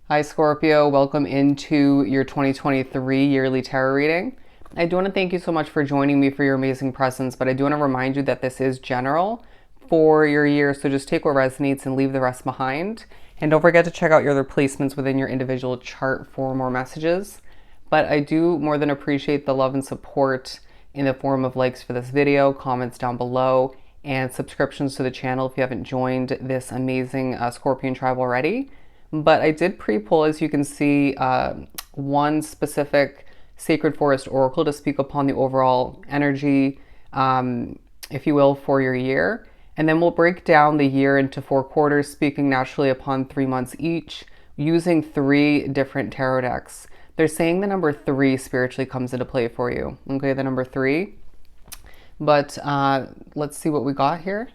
Hi Scorpio, welcome into your 2023 yearly tarot reading. I do want to thank you so much for joining me for your amazing presence, but I do want to remind you that this is general for your year, so just take what resonates and leave the rest behind. And don't forget to check out your other placements within your individual chart for more messages. But I do more than appreciate the love and support in the form of likes for this video, comments down below, and subscriptions to the channel if you haven't joined this amazing Scorpion tribe already. But I did pre-pull, as you can see, one specific Sacred Forest Oracle to speak upon the overall energy, if you will, for your year. And then we'll break down the year into 4 quarters, speaking naturally upon 3 months each, using 3 different tarot decks. They're saying the number 3 spiritually comes into play for you. Okay, the number 3. But let's see what we got here.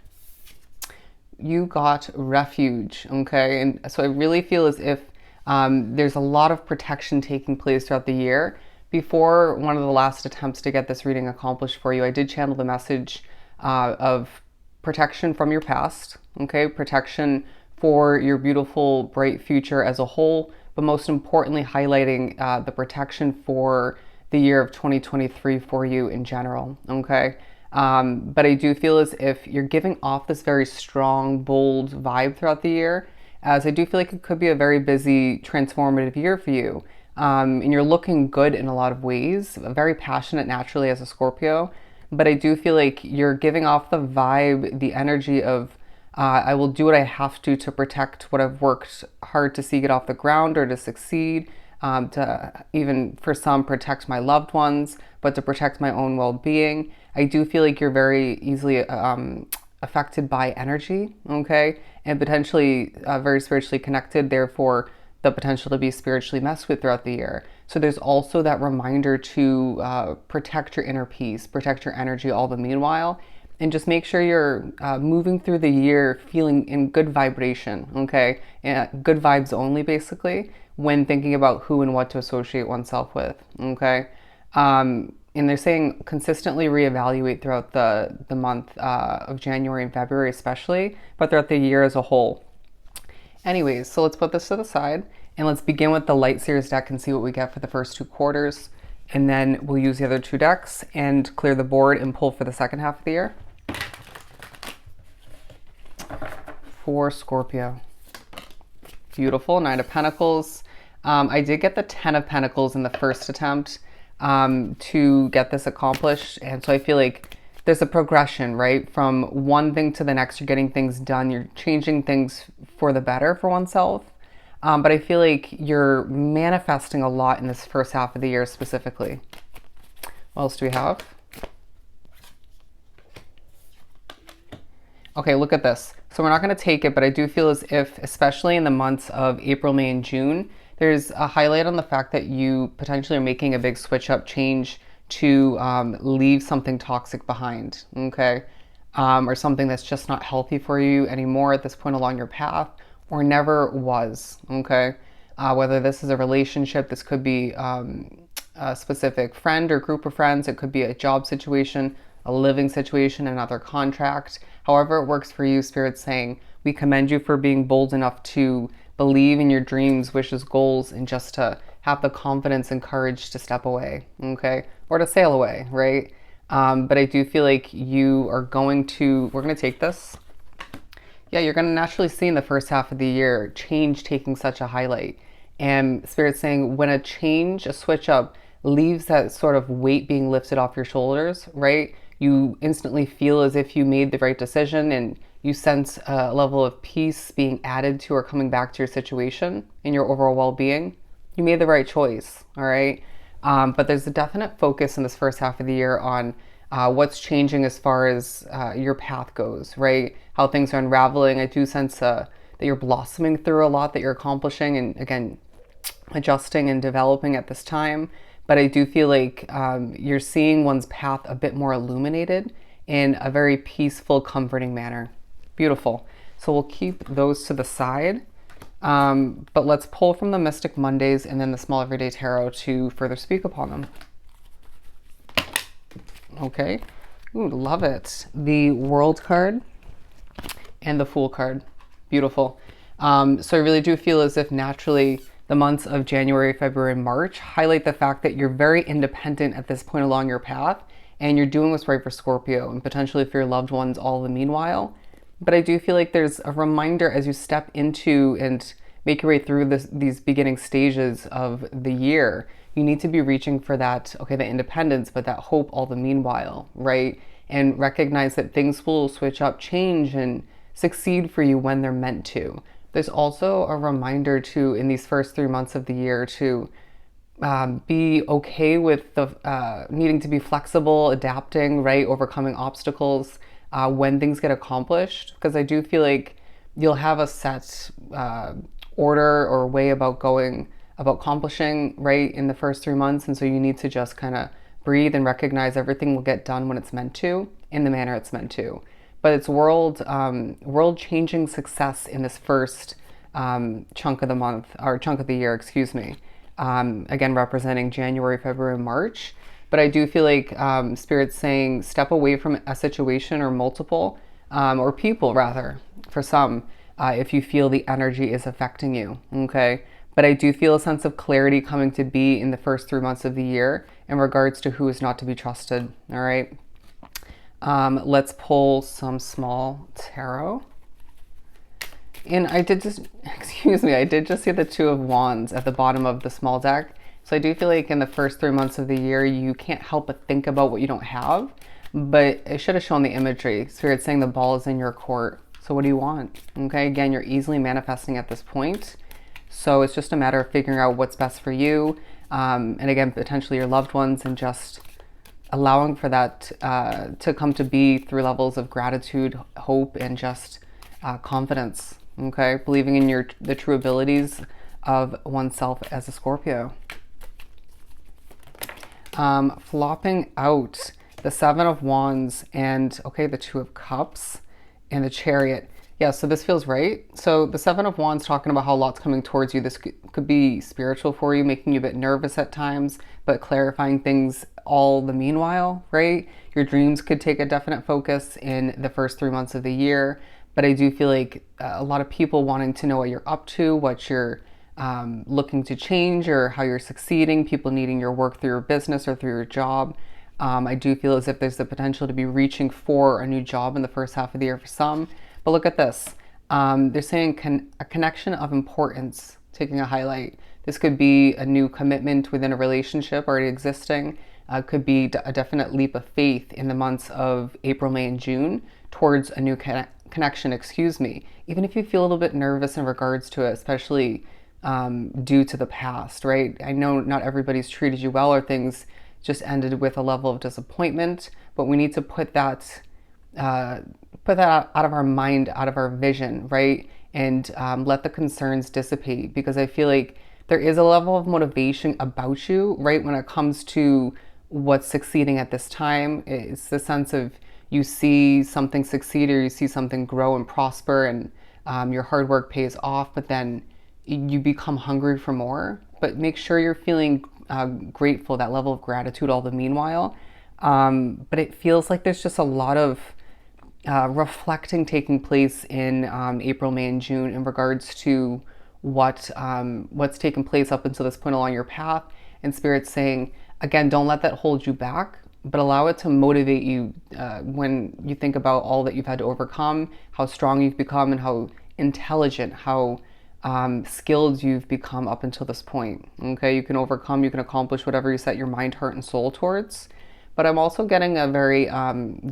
You got refuge, okay? And so I really feel as if there's a lot of protection taking place throughout the year. Before one of the last attempts to get this reading accomplished for you, I did channel the message of protection from your past, okay? Protection for your beautiful, bright future as a whole, but most importantly, highlighting the protection for the year of 2023 for you in general, okay? But I do feel as if you're giving off this very strong, bold vibe throughout the year, as I do feel like it could be a very busy, transformative year for you. And you're looking good in a lot of ways, very passionate naturally as a Scorpio, but I do feel like you're giving off the vibe, the energy of, I will do what I have to protect what I've worked hard to see get off the ground or to succeed. To even for some protect my loved ones, but to protect my own well-being. I do feel like you're very easily affected by energy, okay, and potentially very spiritually connected, therefore the potential to be spiritually messed with throughout the year. So there's also that reminder to protect your inner peace, protect your energy all the meanwhile, and just make sure you're moving through the year feeling in good vibration, okay? Good vibes only, basically, when thinking about who and what to associate oneself with, okay? And they're saying consistently reevaluate throughout the month of January and February especially, but throughout the year as a whole. Anyways, so let's put this to the side, and let's begin with the Light Series deck and see what we get for the first 2 quarters. And then we'll use the other 2 decks and clear the board and pull for the second half of the year. For Scorpio. Beautiful, 9 of Pentacles. I did get the 10 of Pentacles in the first attempt to get this accomplished. And so I feel like there's a progression, right? From one thing to the next, you're getting things done. You're changing things for the better for oneself. But I feel like you're manifesting a lot in this first half of the year specifically. What else do we have? Okay, look at this. So we're not going to take it, but I do feel as if, especially in the months of April, May, and June, there's a highlight on the fact that you potentially are making a big switch up change to leave something toxic behind, okay? Or something that's just not healthy for you anymore at this point along your path, or never was, okay? Whether this is a relationship, this could be a specific friend or group of friends, it could be a job situation, a living situation, another contract. However it works for you, Spirit's saying, we commend you for being bold enough to believe in your dreams, wishes, goals, and just to have the confidence and courage to step away, okay? Or to sail away, right? But I do feel like you are going to, we're going to take this. Yeah, you're going to naturally see in the first half of the year, change taking such a highlight. And Spirit's saying when a change, a switch up, leaves that sort of weight being lifted off your shoulders, right? You instantly feel as if you made the right decision and you sense a level of peace being added to or coming back to your situation and your overall well-being. You made the right choice, all right? But there's a definite focus in this first half of the year on what's changing as far as your path goes, right? How things are unraveling. I do sense that you're blossoming through a lot that you're accomplishing and, again, adjusting and developing at this time. But I do feel like you're seeing one's path a bit more illuminated in a very peaceful, comforting manner. Beautiful. So we'll keep those to the side. But let's pull from the Mystic Mondays and then the Small Everyday Tarot to further speak upon them. Okay. Ooh, love it. The World card and the Fool card. Beautiful. So I really do feel as if naturally the months of January, February, and March highlight the fact that you're very independent at this point along your path and you're doing what's right for Scorpio and potentially for your loved ones all the meanwhile. But I do feel like there's a reminder as you step into and make your way through these beginning stages of the year, you need to be reaching for that, okay, the independence, but that hope all the meanwhile, right? And recognize that things will switch up, change, and succeed for you when they're meant to. There's also a reminder to, in these first 3 months of the year, to be okay with the needing to be flexible, adapting, right, overcoming obstacles when things get accomplished. Because I do feel like you'll have a set order or way about accomplishing, right, in the first 3 months. And so you need to just kind of breathe and recognize everything will get done when it's meant to, in the manner it's meant to. But it's world changing success in this first chunk of the month, or chunk of the year, excuse me. Again, representing January, February, March. But I do feel like Spirit's saying step away from a situation or multiple, or people rather, for some, if you feel the energy is affecting you, okay? But I do feel a sense of clarity coming to be in the first 3 months of the year in regards to who is not to be trusted, all right? Let's pull some small tarot. And I did just, excuse me, I did just see the Two of Wands at the bottom of the small deck. So I do feel like in the first 3 months of the year, you can't help but think about what you don't have. But it should have shown the imagery. Spirit's saying the ball is in your court. So what do you want? Okay, again, you're easily manifesting at this point. So it's just a matter of figuring out what's best for you. And again, potentially your loved ones, and just allowing for that to come to be through levels of gratitude, hope, and just confidence. Okay, believing in the true abilities of oneself as a Scorpio. Flopping out the Seven of Wands and, okay, the Two of Cups and the Chariot. Yeah, so this feels right. So the Seven of Wands talking about how a lot's coming towards you. This could be spiritual for you, making you a bit nervous at times, but clarifying things all the meanwhile, right? Your dreams could take a definite focus in the first 3 months of the year. But I do feel like a lot of people wanting to know what you're up to, what you're looking to change, or how you're succeeding, people needing your work through your business or through your job. I do feel as if there's the potential to be reaching for a new job in the first half of the year for some. But look at this. They're saying a connection of importance, taking a highlight. This could be a new commitment within a relationship already existing. Could be a definite leap of faith in the months of April, May, and June towards a new connection, excuse me. Even if you feel a little bit nervous in regards to it, especially due to the past, right? I know not everybody's treated you well, or things just ended with a level of disappointment, but we need to put that out of our mind, out of our vision, right? And let the concerns dissipate, because I feel like there is a level of motivation about you, right? When it comes to what's succeeding at this time, it's the sense of you see something succeed, or you see something grow and prosper, and your hard work pays off, but then you become hungry for more. But make sure you're feeling grateful, that level of gratitude all the meanwhile. But it feels like there's just a lot of reflecting taking place in April, May, and June in regards to what's taken place up until this point along your path. And Spirit's saying, again, don't let that hold you back, but allow it to motivate you when you think about all that you've had to overcome, how strong you've become, and how intelligent, how skilled you've become up until this point. Okay, you can overcome, you can accomplish whatever you set your mind, heart, and soul towards. But I'm also getting a very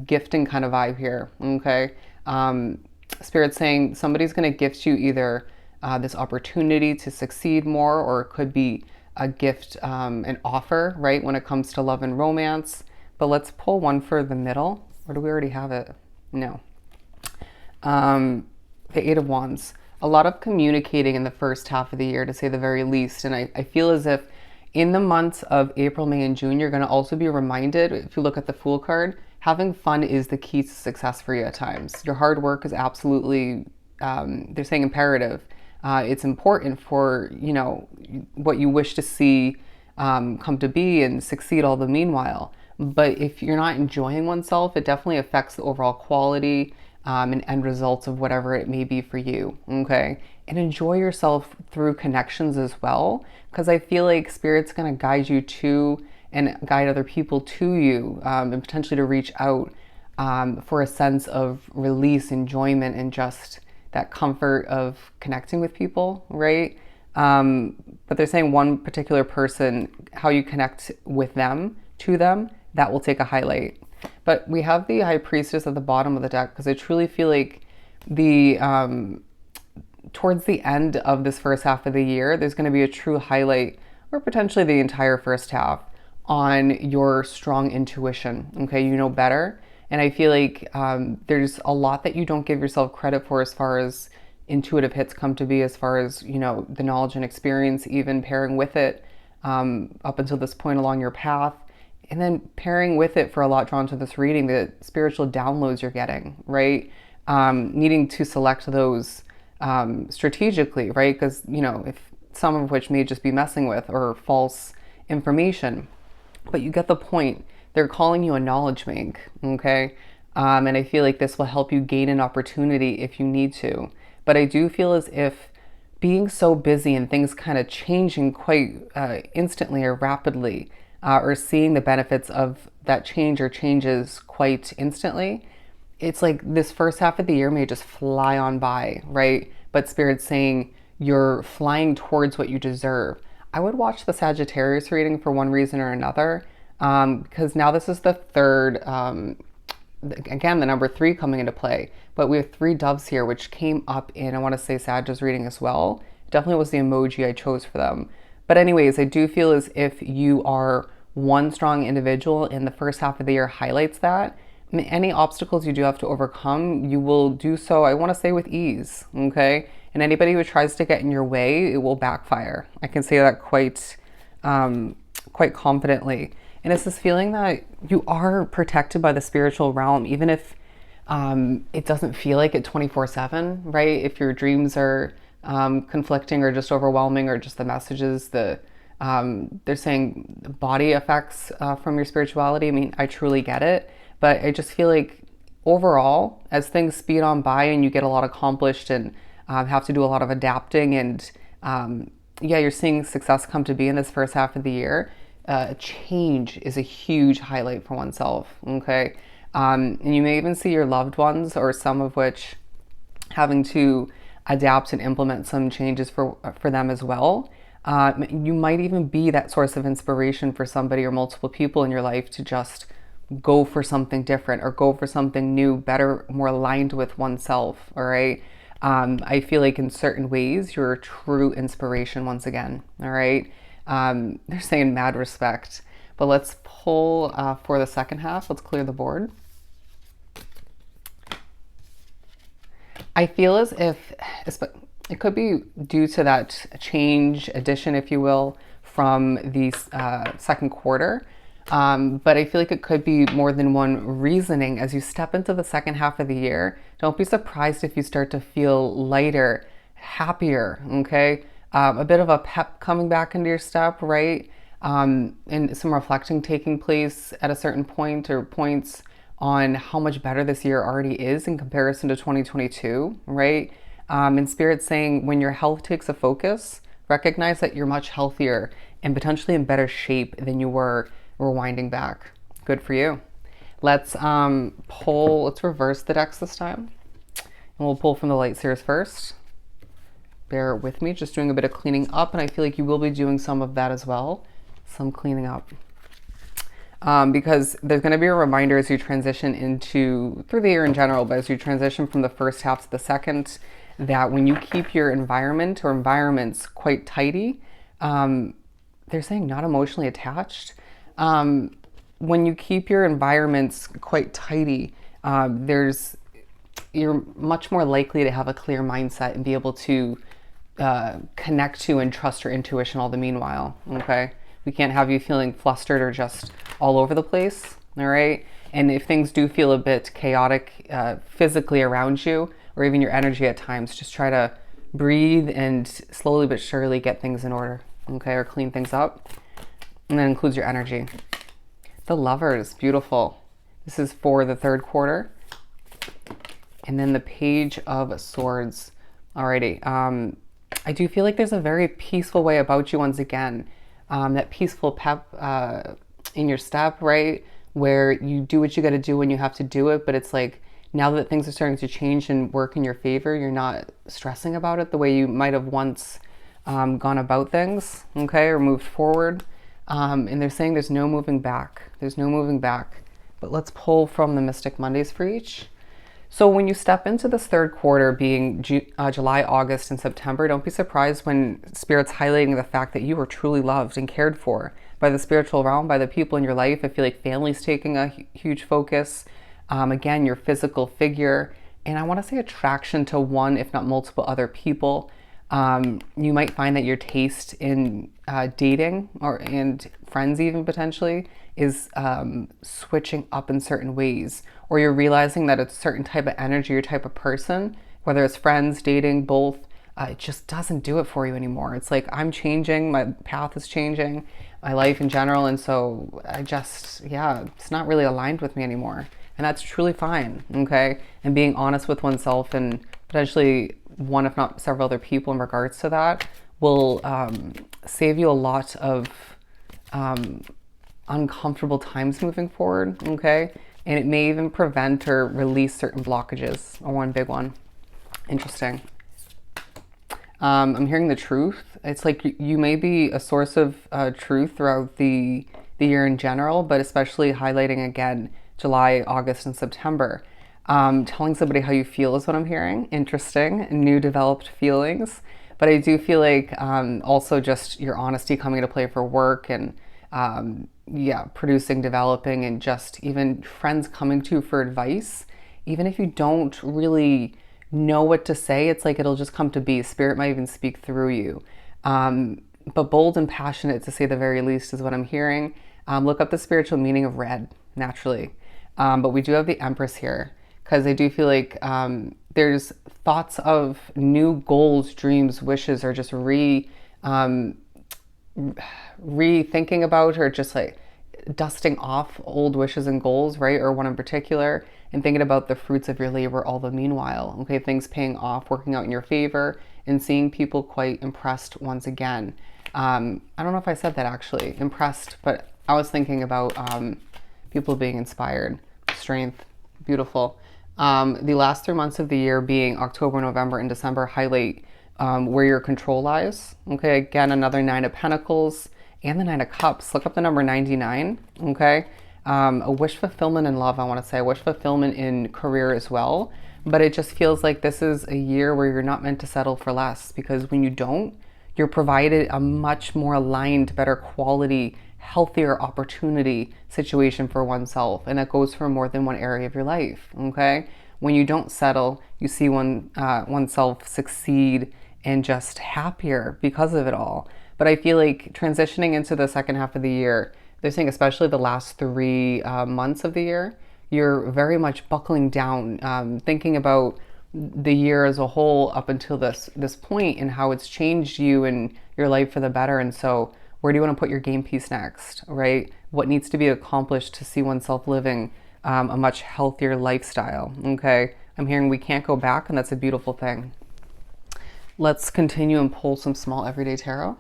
gifting kind of vibe here. Okay, Spirit's saying somebody's going to gift you either this opportunity to succeed more, or it could be a gift, an offer, right, when it comes to love and romance. But let's pull one for the middle. Or do we already have it? No. The Eight of Wands. A lot of communicating in the first half of the year, to say the very least. And I feel as if in the months of April, May, and June, you're going to also be reminded, if you look at the Fool card, having fun is the key to success for you at times. Your hard work is absolutely, they're saying imperative. It's important for, you know, what you wish to see come to be and succeed all the meanwhile. But if you're not enjoying oneself, it definitely affects the overall quality and end results of whatever it may be for you, okay? and enjoy yourself through connections as well. Because I feel like Spirit's going to guide you to and guide other people to you, and potentially to reach out for a sense of release, enjoyment, and just that comfort of connecting with people, right? But they're saying one particular person, how you connect with them, to them, that will take a highlight. But we have the High Priestess at the bottom of the deck because I truly feel like the towards the end of this first half of the year, there's going to be a true highlight, or potentially the entire first half, on your strong intuition. Okay, you know better. And I feel like there's a lot that you don't give yourself credit for as far as intuitive hits come to be, as far as, you know, the knowledge and experience, even pairing with it up until this point along your path. And then pairing with it, for a lot drawn to this reading, the spiritual downloads you're getting, right? Needing to select those strategically, right? Because, you know, if some of which may just be messing with or false information, but you get the point. They're calling you a knowledge bank, okay? And I feel like this will help you gain an opportunity if you need to. But I do feel as if being so busy and things kind of changing quite instantly or rapidly, or seeing the benefits of that change or changes quite instantly, it's like this first half of the year may just fly on by, right? But Spirit's saying you're flying towards what you deserve. I would watch the Sagittarius reading for one reason or another, because now this is the third, again, the number 3 coming into play. But we have 3 doves here, which came up in, I want to say, Sag's reading as well. Definitely was the emoji I chose for them. But anyways, I do feel as if you are one strong individual, and the first half of the year highlights that. Any obstacles you do have to overcome, you will do so, I want to say, with ease, okay? And anybody who tries to get in your way, it will backfire. I can say that quite confidently. And it's this feeling that you are protected by the spiritual realm, even if it doesn't feel like it 24/7, right? If your dreams are conflicting or just overwhelming, or just the messages, they're saying body effects from your spirituality. I mean, I truly get it, but I just feel like overall, as things speed on by and you get a lot accomplished and have to do a lot of adapting, and yeah, you're seeing success come to be in this first half of the year. Change is a huge highlight for oneself, okay? And you may even see your loved ones, or some of which, having to adapt and implement some changes for them as well. You might even be that source of inspiration for somebody or multiple people in your life to just go for something different, or go for something new, better, more aligned with oneself, all right? I feel like in certain ways, you're a true inspiration once again, all right? They're saying mad respect. But let's pull for the second half. Let's clear the board. I feel as if it could be due to that change, addition, if you will, from the second quarter. But I feel like it could be more than one reasoning as you step into the second half of the year. Don't be surprised if you start to feel lighter, happier, okay? A bit of a pep coming back into your step, right? And some reflecting taking place at a certain point, or points, on how much better this year already is in comparison to 2022, right? And Spirit's saying when your health takes a focus, recognize that you're much healthier and potentially in better shape than you were rewinding back. Good for you. Let's let's reverse the decks this time. And we'll pull from the light seers first. Bear with me, just doing a bit of cleaning up, and I feel like you will be doing some of that as well. Some cleaning up. Because there's going to be a reminder as you transition through the year in general, but as you transition from the first half to the second, that when you keep your environment or environments quite tidy, they're saying not emotionally attached. When you keep your environments quite tidy, you're much more likely to have a clear mindset and be able to connect to and trust your intuition all the meanwhile, okay? We can't have you feeling flustered or just all over the place, all right? And if things do feel a bit chaotic physically around you, or even your energy at times, just try to breathe and slowly but surely get things in order, okay? Or clean things up. And that includes your energy. The Lovers, beautiful. This is for the third quarter. And then the Page of Swords. Alrighty. I do feel like there's a very peaceful way about you once again. That peaceful pep in your step, right? Where you do what you got to do when you have to do it, but it's like now that things are starting to change and work in your favor, you're not stressing about it the way you might have once gone about things, okay, or moved forward. And they're saying there's no moving back. There's no moving back. But let's pull from the Mystic Mondays for each. So when you step into this third quarter, being July, August, and September, don't be surprised when Spirit's highlighting the fact that you are truly loved and cared for by the spiritual realm, by the people in your life. I feel like family's taking a huge focus. Again, your physical figure. And I want to say attraction to one, if not multiple other people. You might find that your taste in dating and friends even potentially is switching up in certain ways, or you're realizing that it's a certain type of energy or type of person, whether it's friends, dating, both, it just doesn't do it for you anymore. It's like, I'm changing, my path is changing, my life in general, and so it's not really aligned with me anymore. And that's truly fine, okay? And being honest with oneself and potentially one, if not several other people in regards to that will save you a lot of uncomfortable times moving forward, okay? And it may even prevent or release certain blockages, or one big one. Interesting. I'm hearing the truth. It's like you may be a source of truth throughout the year in general, but especially highlighting again July, August, and September. Telling somebody how you feel is what I'm hearing. Interesting. New developed feelings. But I do feel like also just your honesty coming into play for work and producing, developing, and just even friends coming to you for advice. Even if you don't really know what to say, it's like it'll just come to be. Spirit might even speak through you. But bold and passionate, to say the very least, is what I'm hearing. Look up the spiritual meaning of red, naturally. But we do have the Empress here, because I do feel like there's thoughts of new goals, dreams, wishes, or just rethinking about, or just like dusting off old wishes and goals, right? Or one in particular, and thinking about the fruits of your labor all the meanwhile. Okay, things paying off, working out in your favor, and seeing people quite impressed once again. I don't know if I said that actually, impressed, but I was thinking about people being inspired, strength, beautiful. The last 3 months of the year, being October, November, and December, highlight where your control lies. Okay, again, another 9 of Pentacles and the 9 of Cups. Look up the number 99. Okay, a wish fulfillment in love, I want to say, a wish fulfillment in career as well. But it just feels like this is a year where you're not meant to settle for less, because when you don't, you're provided a much more aligned, better quality, healthier opportunity situation for oneself, and that goes for more than one area of your life. Okay, when you don't settle, you see oneself succeed and just happier because of it all. But I feel like transitioning into the second half of the year, they're saying especially the last 3 months of the year, you're very much buckling down, thinking about the year as a whole up until this point and how it's changed you and your life for the better. And so where do you want to put your game piece next, right? What needs to be accomplished to see oneself living a much healthier lifestyle, okay? I'm hearing we can't go back, and that's a beautiful thing. Let's continue and pull some small everyday tarot.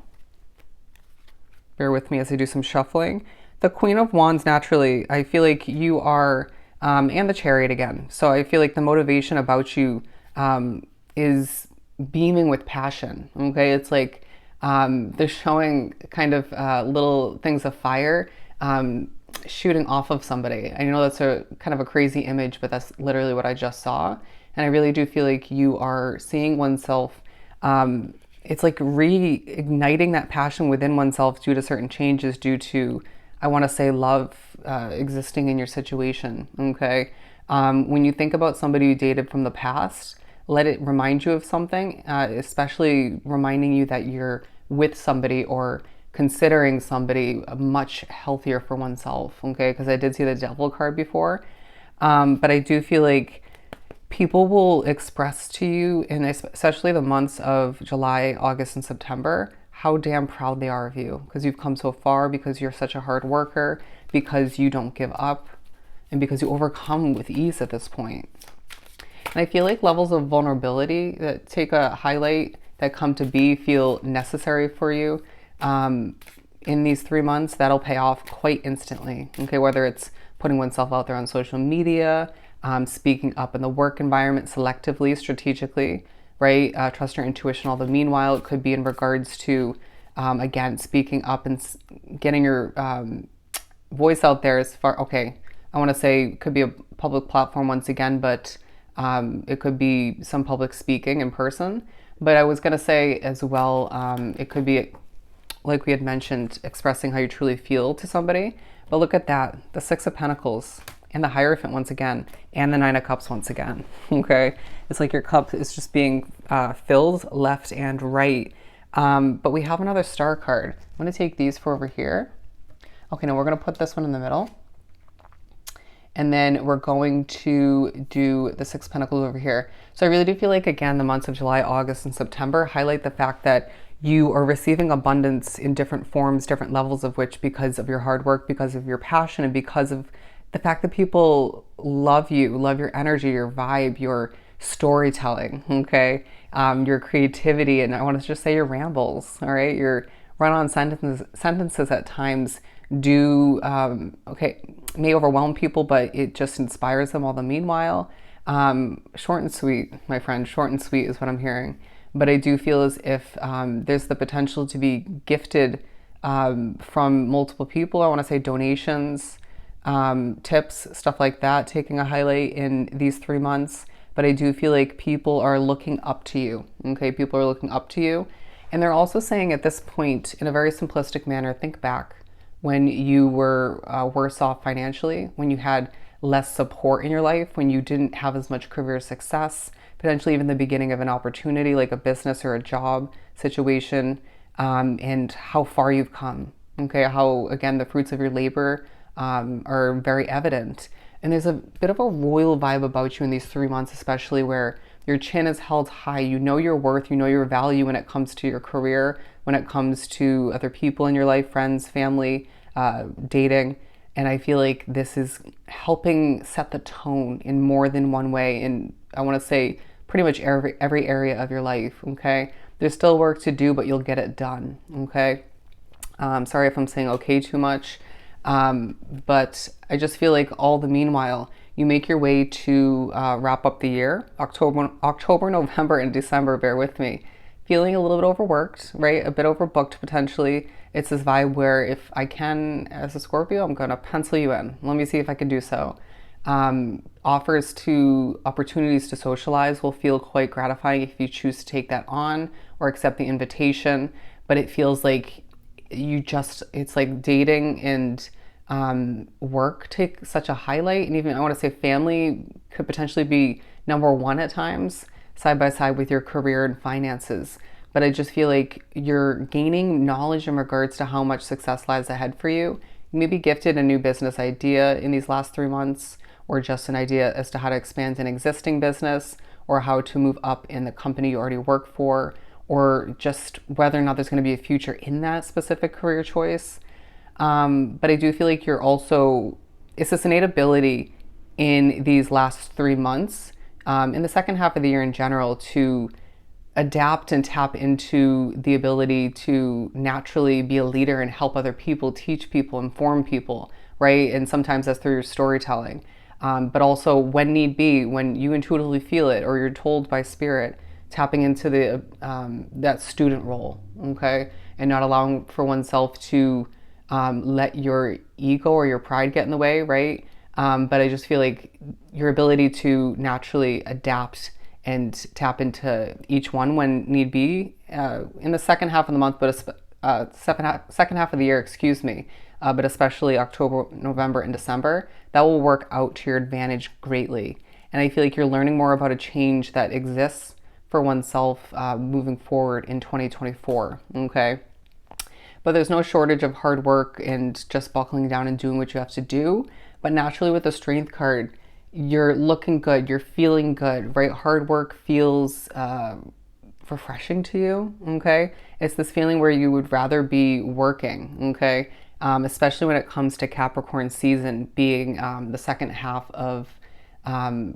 Bear with me as I do some shuffling. The Queen of Wands, naturally, I feel like you are, and the Chariot again. So I feel like the motivation about you is beaming with passion, okay? It's like they're showing kind of little things of fire shooting off of somebody. I know that's a kind of a crazy image, but that's literally what I just saw. And I really do feel like you are seeing oneself, it's like reigniting that passion within oneself due to certain changes, due to, I want to say, love existing in your situation, okay? When you think about somebody you dated from the past, let it remind you of something, especially reminding you that you're with somebody or considering somebody much healthier for oneself, okay? Because I did see the Devil card before, but I do feel like people will express to you, in especially the months of July, August, and September, how damn proud they are of you, because you've come so far, because you're such a hard worker, because you don't give up, and because you overcome with ease at this point. And I feel like levels of vulnerability that take a highlight that come to be feel necessary for you in these 3 months. That'll pay off quite instantly. Okay, whether it's putting oneself out there on social media, speaking up in the work environment selectively, strategically, right? Trust your intuition. Although meanwhile, it could be in regards to again speaking up and getting your voice out there as far. Okay, I want to say it could be a public platform once again, but it could be some public speaking in person. But I was going to say as well, it could be, like we had mentioned, expressing how you truly feel to somebody. But look at that, the Six of Pentacles and the Hierophant once again, and the Nine of Cups once again. Okay, it's like your cup is just being filled left and right. But we have another Star card. I'm going to take these for over here. Okay, now we're going to put this one in the middle. And then we're going to do the Six of Pentacles over here. So I really do feel like, again, the months of July, August, and September highlight the fact that you are receiving abundance in different forms, different levels of which, because of your hard work, because of your passion, and because of the fact that people love you, love your energy, your vibe, your storytelling, okay? Your creativity, and I want to just say your rambles, all right? Your run-on sentences at times do, may overwhelm people, but it just inspires them all the meanwhile. Short and sweet, my friend, short and sweet is what I'm hearing. But I do feel as if there's the potential to be gifted from multiple people. I want to say donations, tips, stuff like that, taking a highlight in these 3 months. But I do feel like people are looking up to you. Okay, people are looking up to you. And they're also saying at this point, in a very simplistic manner, think back when you were worse off financially, when you had less support in your life, when you didn't have as much career success, potentially even the beginning of an opportunity like a business or a job situation, and how far you've come. Okay, how, again, the fruits of your labor are very evident. And there's a bit of a royal vibe about you in these 3 months, especially where your chin is held high. You know your worth, you know your value when it comes to your career, when it comes to other people in your life, friends, family, dating. And I feel like this is helping set the tone in more than one way. And I want to say pretty much every area of your life, okay? There's still work to do, but you'll get it done, okay? Sorry if I'm saying okay too much. But I just feel like all the meanwhile, you make your way to wrap up the year, October, November, and December, bear with me. Feeling a little bit overworked, right? A bit overbooked potentially. It's this vibe where if I can, as a Scorpio, I'm going to pencil you in. Let me see if I can do so. Opportunities to socialize will feel quite gratifying if you choose to take that on or accept the invitation. But it feels like it's like dating and work take such a highlight. And even I want to say family could potentially be number one at times, side by side with your career and finances. But I just feel like you're gaining knowledge in regards to how much success lies ahead for you. You may be gifted a new business idea in these last 3 months, or just an idea as to how to expand an existing business, or how to move up in the company you already work for, or just whether or not there's going to be a future in that specific career choice. But I do feel like it's this innate ability in these last 3 months, in the second half of the year in general, to adapt and tap into the ability to naturally be a leader and help other people, teach people, inform people, right? And sometimes that's through your storytelling. But also when need be, when you intuitively feel it or you're told by spirit, tapping into that student role, okay? And not allowing for oneself to let your ego or your pride get in the way, right? But I just feel like your ability to naturally adapt and tap into each one when need be in the second half of the month, but second half of the year, excuse me, but especially October, November, and December, that will work out to your advantage greatly. And I feel like you're learning more about a change that exists for oneself moving forward in 2024, okay? But there's no shortage of hard work and just buckling down and doing what you have to do. But naturally with the Strength card, you're looking good, you're feeling good, right? Hard work feels refreshing to you, okay? It's this feeling where you would rather be working, okay? Especially when it comes to Capricorn season being the second half of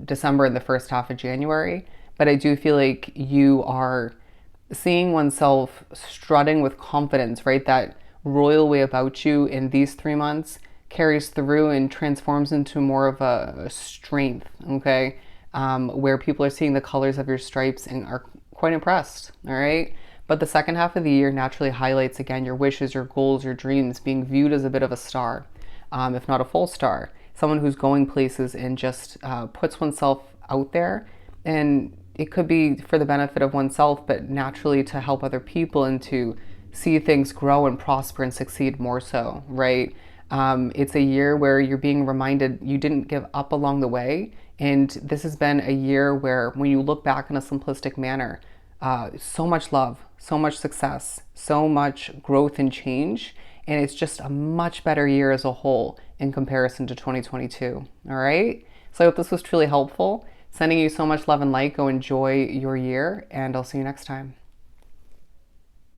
December and the first half of January. But I do feel like you are seeing oneself strutting with confidence, right? That royal way about you in these 3 months carries through and transforms into more of a strength, okay? Where people are seeing the colors of your stripes and are quite impressed, all right? But the second half of the year naturally highlights again your wishes, your goals, your dreams being viewed as a bit of a star, if not a full star. Someone who's going places and just puts oneself out there. And it could be for the benefit of oneself, but naturally to help other people and to see things grow and prosper and succeed more so, right? It's a year where you're being reminded you didn't give up along the way. And this has been a year where, when you look back in a simplistic manner, so much love, so much success, so much growth and change. And it's just a much better year as a whole in comparison to 2022. All right. So I hope this was truly helpful. Sending you so much love and light. Go enjoy your year, and I'll see you next time.